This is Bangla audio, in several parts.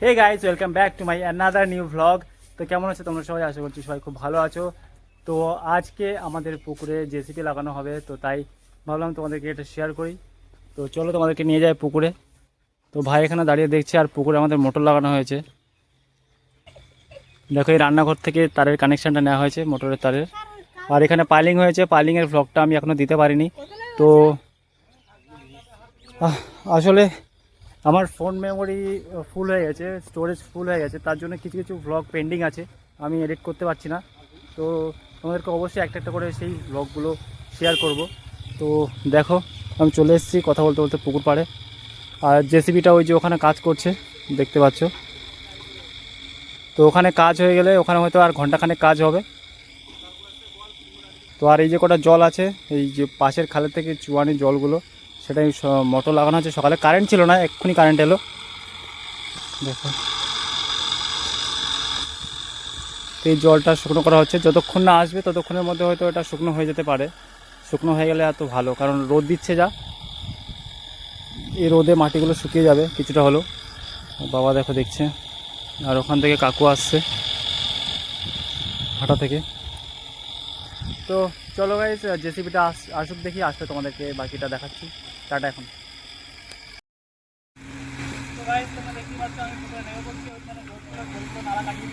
Hey guys, welcome back to my another new vlog. তো কেমন আছো তোমরা সবাই? আশা করছি সবাই খুব ভালো আছো। তো আজকে আমাদের পুকুরে জেসিপি লাগানো হবে, তো তাই ভাবলাম তোমাদেরকে এটা শেয়ার করি। তো চলো তোমাদেরকে নিয়ে যাই পুকুরে। তো ভাই এখানে দাঁড়িয়ে দেখছে, আর পুকুরে আমাদের মোটর লাগানো হয়েছে। দেখো, এই রান্নাঘর থেকে তারের কানেকশানটা নেওয়া হয়েছে, মোটরের তারের। আর এখানে পাইলিং হয়েছে, পাইলিংয়ের ভ্লগটা আমি এখনও দিতে পারিনি। তো আসলে আমার ফোন মেমোরি ফুল হয়ে গেছে, স্টোরেজ ফুল হয়ে গেছে, তার জন্য কিছু কিছু ভ্লগ পেন্ডিং আছে, আমি এডিট করতে পারছি না। তো তোমাদেরকে অবশ্যই একটা একটা করে সেই ভ্লগগুলো শেয়ার করব। তো দেখো, আমি চলে এসেছি কথা বলতে বলতে পুকুর পাড়ে। আর জেসিবিটা ওই যে ওখানে কাজ করছে, দেখতে পাচ্ছ। তো ওখানে কাজ হয়ে গেলে ওখানে হয়তো আর ঘন্টাখানেক কাজ হবে। তো আর এই যে কটা জল আছে, এই যে পাশের খালের থেকে চুয়ানি জলগুলো, সেটাই মোটর লাগানো হচ্ছে। সকালে কারেন্ট ছিল না, এক্ষুনি কারেন্ট এলো। দেখো, এই জলটা শুকনো করা হচ্ছে, যতক্ষণ না আসবে ততক্ষণের মধ্যে হয়তো এটা শুকনো হয়ে যেতে পারে। শুকনো হয়ে গেলে এত ভালো, কারণ রোদ দিচ্ছে যা, এই রোদে মাটিগুলো শুকিয়ে যাবে কিছুটা হলেও। বাবা দেখো দেখছে, আর ওখান থেকে কাকু আসছে হাটা থেকে। তো চলো গাইস, জেসিবিটা আসুক, দেখি আসলে তোমাদেরকে বাকিটা দেখাচ্ছি। টাটা এখন। তো গাইস, তোমরা দেখতে পাচ্ছ আমি পুকুরে নেমে পড়ছি, ওইখানে নালা কাটিয়ে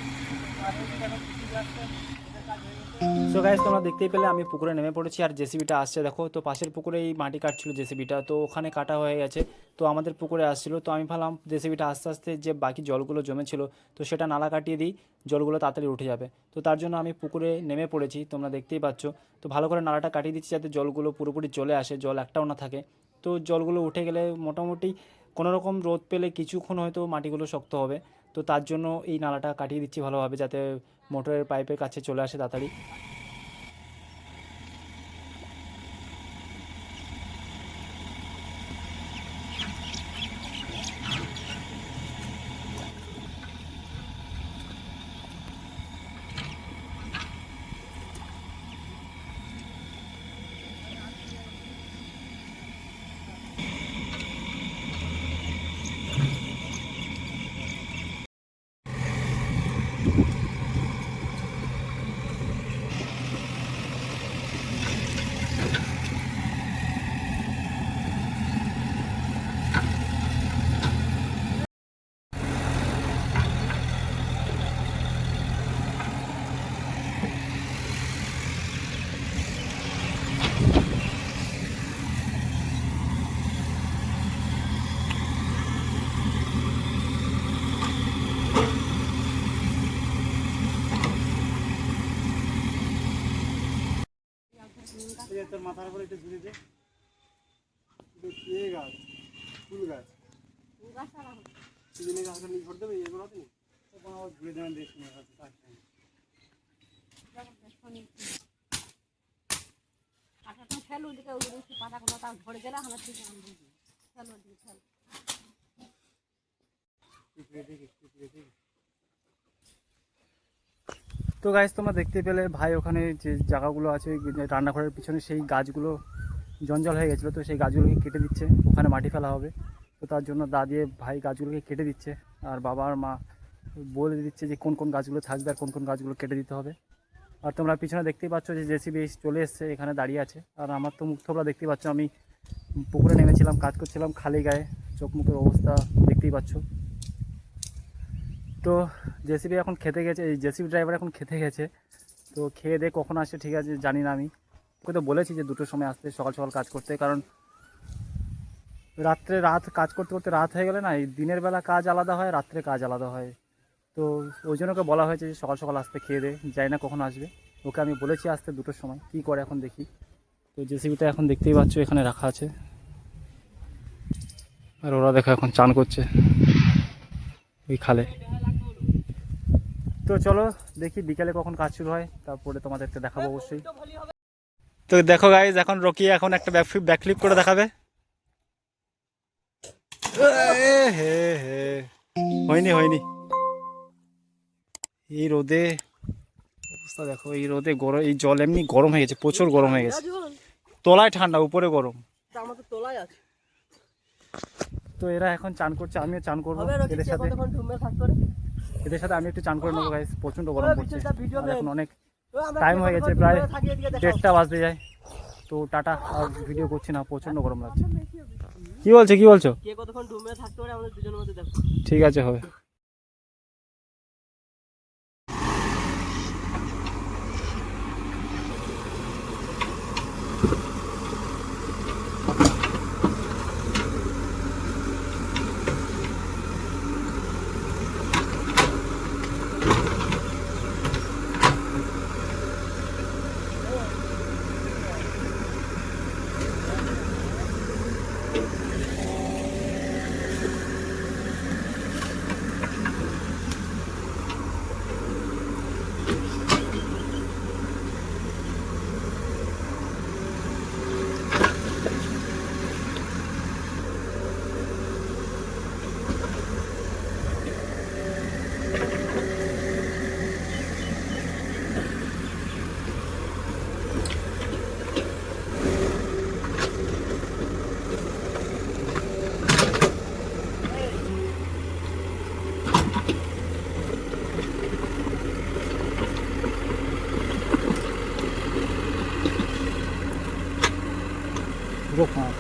সো গাইস, তোমরা দেখতেই পেলে আমি পুকুরে নেমে পড়েছি, আর জেসিবিটা আসছে দেখো। তো পাশের পুকুরে এই মাটি কাটছিল জেসিবিটা, তো ওখানে কাটা হয়ে গেছে। তো আমাদের পুকুরে আসছিল, তো আমি ভাবলাম জেসিবিটা আস্তে আস্তে যে বাকি জলগুলো জমেছিল, তো সেটা নালা কাটিয়ে দিই, জলগুলো তাড়াতাড়ি উঠে যাবে। তো তার জন্য আমি পুকুরে নেমে পড়েছি, তোমরা দেখতেই পাচ্ছ। তো ভালো করে নালাটা কাটিয়ে দিচ্ছি, যাতে জলগুলো পুরোপুরি চলে আসে, জল একটাও না থাকে। তো জলগুলো উঠে গেলে মোটামুটি কোনোরকম রোদ পেলে কিছুক্ষণ হয়তো মাটিগুলো শক্ত হবে। তো তার জন্য এই নালাটা কাটিয়ে দিচ্ছি ভালোভাবে, যাতে মোটরের পাইপের কাছে চলে আসে তাড়াতাড়ি। তোর মাথার উপরে একটু ঘুরে দে। গাছ, ফুল গাছ, সিজনে গাছ নিয়ে ভোট দেবে, এগুলো তুমি তখন আবার ঘুরে দেবেন দেশ নিয়ে গাছ। তো গাইস, তোমরা দেখতে পেলে ভাই ওখানে যে জায়গাগুলো আছে রান্নাঘরের পিছনে, সেই গাছগুলো জঞ্জাল হয়ে গেছিলো, তো সেই গাছগুলোকে কেটে দিচ্ছে, ওখানে মাটি ফেলা হবে। তো তার জন্য দা দিয়ে ভাই গাছগুলোকে কেটে দিচ্ছে, আর বাবা আর মা বলে দিচ্ছে যে কোন কোন গাছগুলো থাকবে আর কোন কোন গাছগুলো কেটে দিতে হবে। আর তোমরা পিছনে দেখতেই পাচ্ছ যে জেসিবি চলে এসছে, এখানে দাঁড়িয়ে আছে। আর আমার তো মুখ তোমরা দেখতেই পাচ্ছ, আমি পুকুরে নেমেছিলাম, কাজ করছিলাম খালি গায়ে, চোখ মুখের অবস্থা দেখতেই পাচ্ছ। তো জেসিবি এখন খেতে গেছে, এই জেসিবি ড্রাইভার এখন খেতে গেছে। তো খেয়ে দিয়ে কখন আসে ঠিক আছে জানি না, আমি ওকে তো বলেছি যে 2টোর সময় আসতে, সকাল সকাল কাজ করতে, কারণ রাত কাজ করতে করতে রাত হয়ে গেলে না, এই দিনের বেলা কাজ আলাদা হয়, রাত্রে কাজ আলাদা হয়। তো ওই জন্য ওকে বলা হয়েছে যে সকাল সকাল আসতে, খেয়ে দে, যাই না কখন আসবে। ওকে আমি বলেছি আসতে 2টোর সময়, কী করে এখন দেখি। তো জেসিবিটা এখন দেখতেই পাচ্ছ এখানে রাখা আছে, আর ওরা দেখো এখন চান করছে ওই খালে। তো চলো দেখি বিকেলে কখন কাজ শুরু হয়, তারপরে তোমাদেরকে দেখাবো অবশ্যই। তো দেখো গাইজ, এখন রকি এখন একটা ব্যাকফ্লিপ করে দেখাবে। হে হে, হয়নি হয়নি। এই রোদে অবস্থা দেখো, এই রোদে গরম, এই জল এমনি গরম হয়ে গেছে, প্রচুর গরম হয়ে গেছে। তলায় ঠান্ডা, উপরে গরম। তো এরা এখন চান করছে, আমিও চান করবো এদের সাথে। এদের সাথে আমি একটু চান করে নেবো গাইস, প্রচণ্ড গরম পড়ছে। আর এখন অনেক টাইম হয়ে গেছে, প্রায় 1:30 বাজতে যায়। তো টাটা, আর ভিডিও করছি না, প্রচণ্ড গরম লাগছে। কি বলছো? ঠিক আছে, হবে। रुक, हाँ।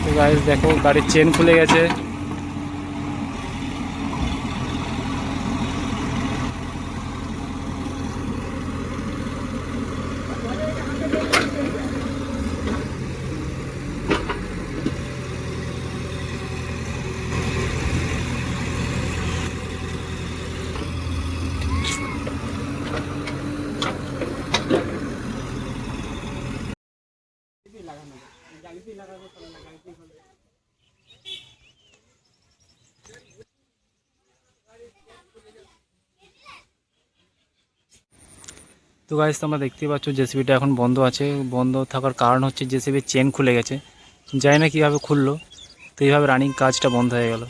তো গাইস দেখো, গাড়ির চেন খুলে গেছে। তো গাইস তোমরা দেখতেই পাচ্ছ জেসিবিটা এখন বন্ধ আছে। বন্ধ থাকার কারণ হচ্ছে জেসিবির চেন খুলে গেছে, জানি না কীভাবে খুললো। তো এইভাবে রানিং কাজটা বন্ধ হয়ে গেল।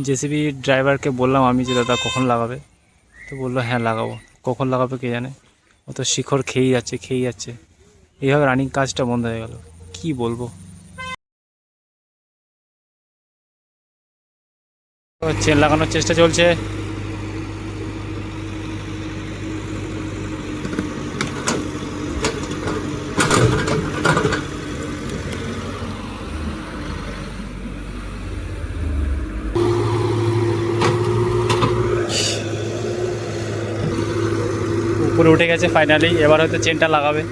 জেসিবি ড্রাইভারকে বললাম আমি যে দাদা কখন লাগাবে, তো বললো হ্যাঁ লাগাবো। কখন লাগাবে কে জানে, ও তো শিখর খেয়েই যাচ্ছে। এইভাবে রানিং কাজটা বন্ধ হয়ে গেল, কি বলবো। তো চেন লাগানোর চেষ্টা চলছে। উপরে উঠে গেছে ফাইনালি, এবার হয়তো চেনটা লাগাবে।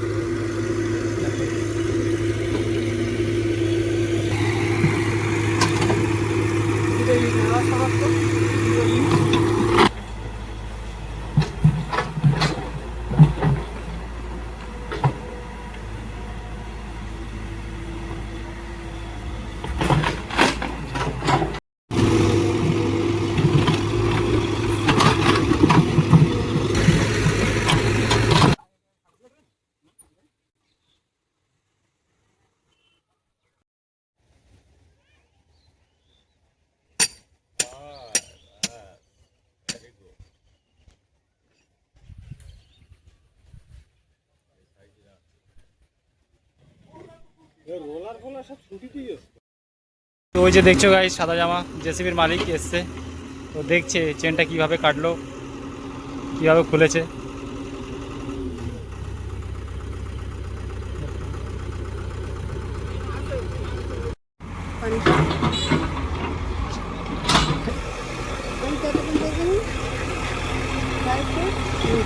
তো ওই যে দেখছো গাইস, সাদা জামা জেসিবির মালিক এসছে। তো দেখছে চেনটা কিভাবে কাটলো, কিভাবে খুলেছে। তো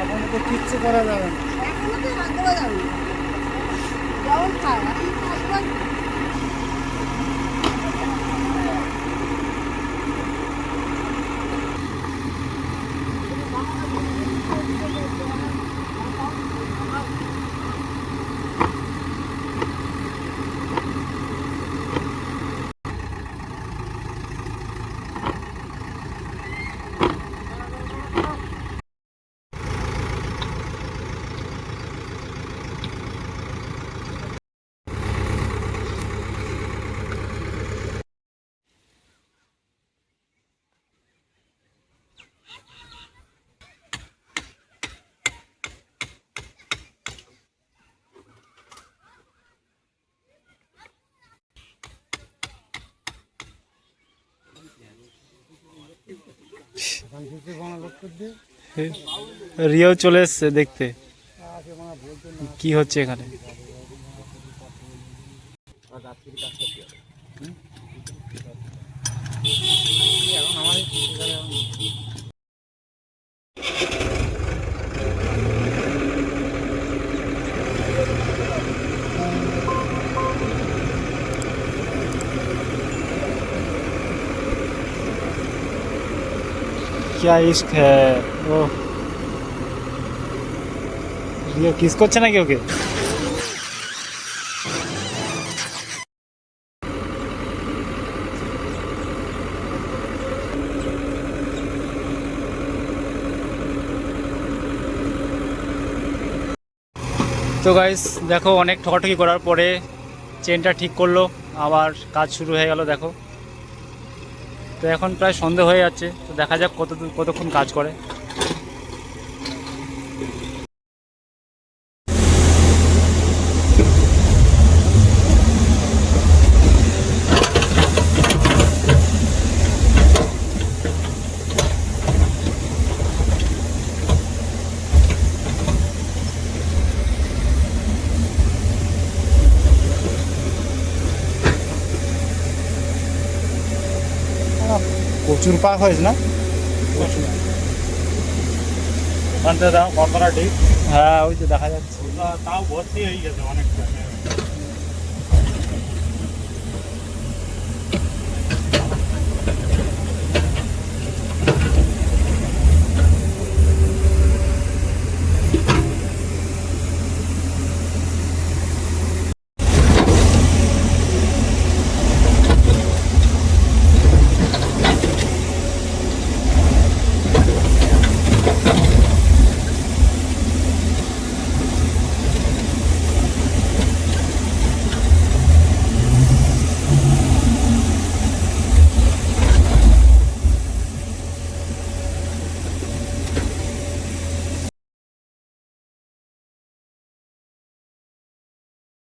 এখন তো কিচ্ছু করা যাবে না। এখনো তো রাগ করা যাবে না। জল খায় এখন তো একবার রিও চলে এসছে দেখতে কি হচ্ছে এখানে। क्या इश्क है ओ রিও কিস করছে নাকি ওকে? তো গাইস দেখো অনেক ঠকাঠকি করার পরে চেনটা ঠিক করলো, আবার কাজ শুরু হয়ে গেল দেখো। তো এখন প্রায় সন্ধে হয়ে যাচ্ছে, তো দেখা যাক কতক্ষণ কাজ করে। প্রচুর পাক হয়েছে না? কতটা ঠিক? হ্যাঁ ওই তো দেখা যাচ্ছে। তাও ভর্তি হয়ে গেছে অনেকটা।